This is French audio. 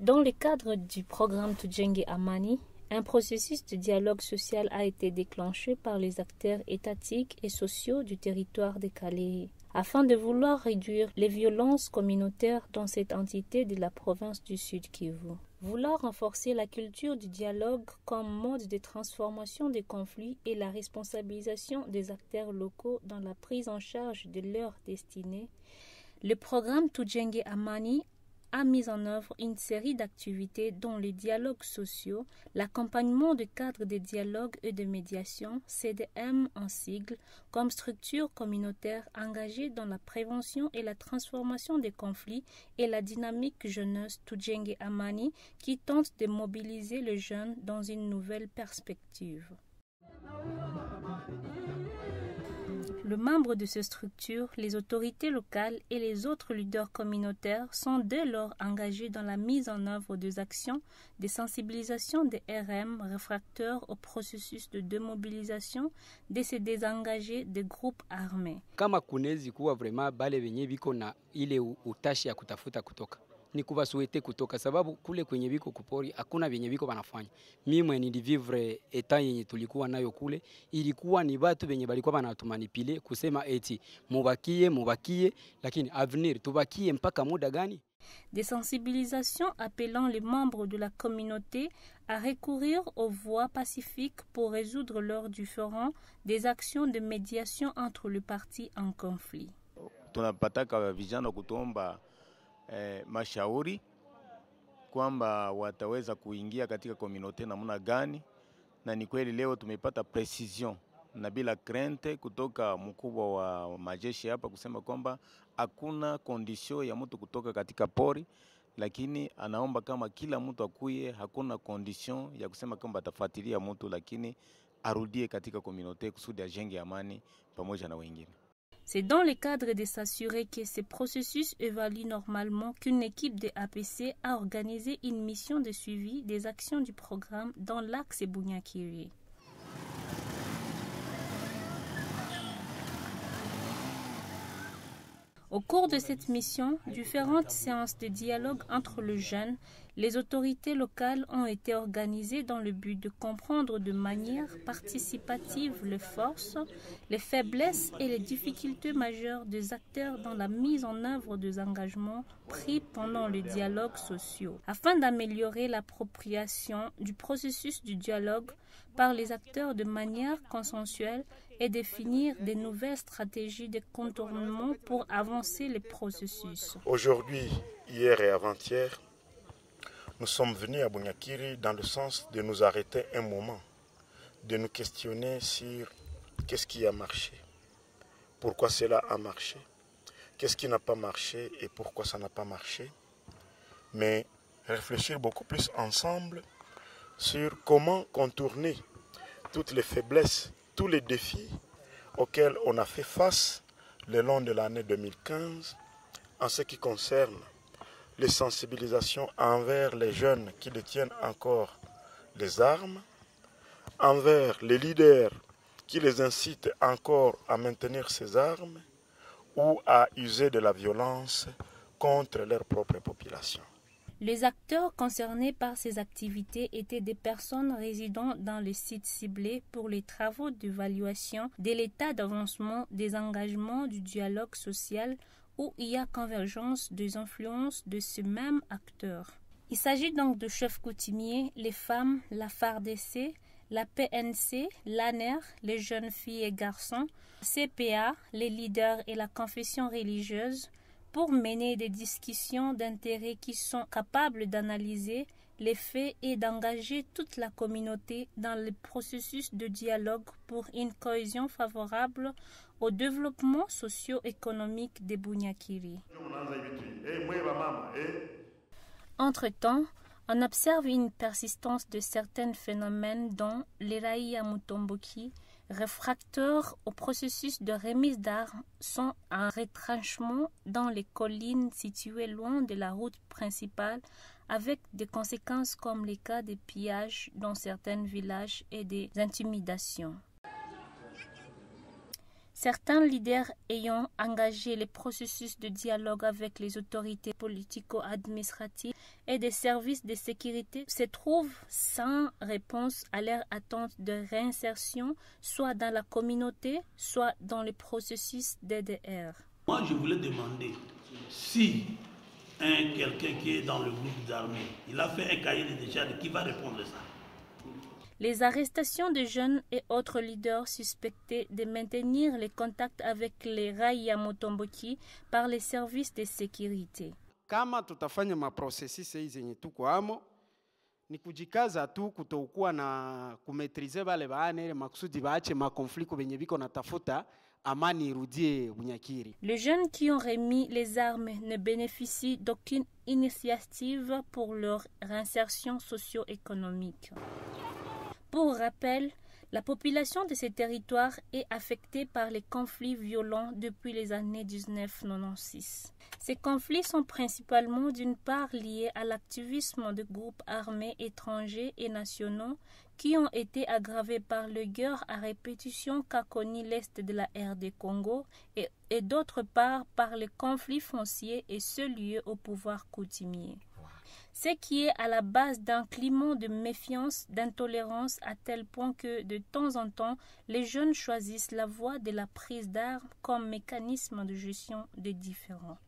Dans le cadre du programme Tujenge Amani, un processus de dialogue social a été déclenché par les acteurs étatiques et sociaux du territoire de Kalehe, afin de vouloir réduire les violences communautaires dans cette entité de la province du Sud Kivu. Vouloir renforcer la culture du dialogue comme mode de transformation des conflits et la responsabilisation des acteurs locaux dans la prise en charge de leur destinée, le programme Tujenge Amani a mis en œuvre une série d'activités dont les dialogues sociaux, l'accompagnement de cadres de dialogue et de médiation, CDM en sigle, comme structure communautaire engagée dans la prévention et la transformation des conflits et la dynamique jeunesse Tujenge Amani qui tente de mobiliser les jeunes dans une nouvelle perspective. Le membre de ces structures, les autorités locales et les autres leaders communautaires sont dès lors engagés dans la mise en œuvre des actions de sensibilisation des RM réfractaires au processus de démobilisation de se désengager des groupes armés. Kama kunezi kuwa vraiment bale wenye biko na ile utashi ya kutafuta kutoka ni kubasuete kutoka sababu kule kwenye biko kupori hakuna venye biko banafanya. Mimi nilivivre eta yenye tulikuwa nayo kule ilikuwa ni watu venye balikuwa banatumanipile kusema eti mubakie lakini avenir tubakie mpaka muda gani? Des sensibilisations appelant les membres de la communauté à recourir aux voies pacifiques pour résoudre leurs différends, des actions de médiation entre les parties en conflit. Tunapataka vijana kutomba mashauri kwamba wataweza kuingia katika communauté namna gani, na ni kweli leo tumepata precision na bila krente kutoka mkubwa wa majeshi hapa kusema kwamba hakuna condition ya mtu kutoka katika pori, lakini anaomba kama kila mtu akuye, hakuna condition ya kusema kwamba atafuatilia mtu, lakini arudie katika communauté kusudi ajenge amani pamoja na wengine. C'est dans le cadre de s'assurer que ce processus évalue normalement qu'une équipe de APC a organisé une mission de suivi des actions du programme dans l'axe Bunyakiri. Au cours de cette mission, différentes séances de dialogue entre les jeunes, les autorités locales ont été organisées dans le but de comprendre de manière participative les forces, les faiblesses et les difficultés majeures des acteurs dans la mise en œuvre des engagements pris pendant les dialogues sociaux, afin d'améliorer l'appropriation du processus du dialogue par les acteurs de manière consensuelle et définir de nouvelles stratégies de contournement pour avancer les processus. Aujourd'hui, hier et avant-hier, nous sommes venus à Bunyakiri dans le sens de nous arrêter un moment, de nous questionner sur qu'est-ce qui a marché, pourquoi cela a marché, qu'est-ce qui n'a pas marché et pourquoi ça n'a pas marché, mais réfléchir beaucoup plus ensemble sur comment contourner toutes les faiblesses, tous les défis auxquels on a fait face le long de l'année 2015 en ce qui concerne les sensibilisations envers les jeunes qui détiennent encore les armes, envers les leaders qui les incitent encore à maintenir ces armes ou à user de la violence contre leur propre population. Les acteurs concernés par ces activités étaient des personnes résidant dans les sites ciblés pour les travaux d'évaluation de l'état d'avancement des engagements du dialogue social où il y a convergence des influences de ces mêmes acteurs. Il s'agit donc de chefs coutumiers, les femmes, la FARDC, la PNC, l'ANER, les jeunes filles et garçons, CPA, les leaders et la confession religieuse, pour mener des discussions d'intérêt qui sont capables d'analyser les faits et d'engager toute la communauté dans le processus de dialogue pour une cohésion favorable au développement socio-économique de Bunyakiri. Entre-temps, on observe une persistance de certains phénomènes dont les Raïa Mutomboki, réfractaires au processus de remise d'armes, sont en retranchement dans les collines situées loin de la route principale, avec des conséquences comme les cas de pillage dans certains villages et des intimidations. Certains leaders ayant engagé les processus de dialogue avec les autorités politico-administratives et des services de sécurité se trouvent sans réponse à leurs attentes de réinsertion, soit dans la communauté, soit dans le processus DDR. Moi, je voulais demander si quelqu'un qui est dans le groupe d'armée, il a fait un cahier de décharge, qui va répondre à ça? Les arrestations de jeunes et autres leaders suspectés de maintenir les contacts avec les Raia Motomboki par les services de sécurité. Kama tutafanya maprocessus hizi zenye tuko amo ni kujikaza tu kutokuwa na kumetrize bale baane ile makusudi baache makonfliko benye biko natafuta amani irudie Bunyakiri. Les jeunes qui ont remis les armes ne bénéficient d'aucune initiative pour leur réinsertion socio-économique. Pour rappel, la population de ces territoires est affectée par les conflits violents depuis les années 1996. Ces conflits sont principalement d'une part liés à l'activisme de groupes armés étrangers et nationaux qui ont été aggravés par les guerres à répétition qu'a connu l'Est de la RD Congo et d'autre part par les conflits fonciers et ceux liés au pouvoir coutumier. Ce qui est à la base d'un climat de méfiance, d'intolérance à tel point que de temps en temps, les jeunes choisissent la voie de la prise d'armes comme mécanisme de gestion des différends.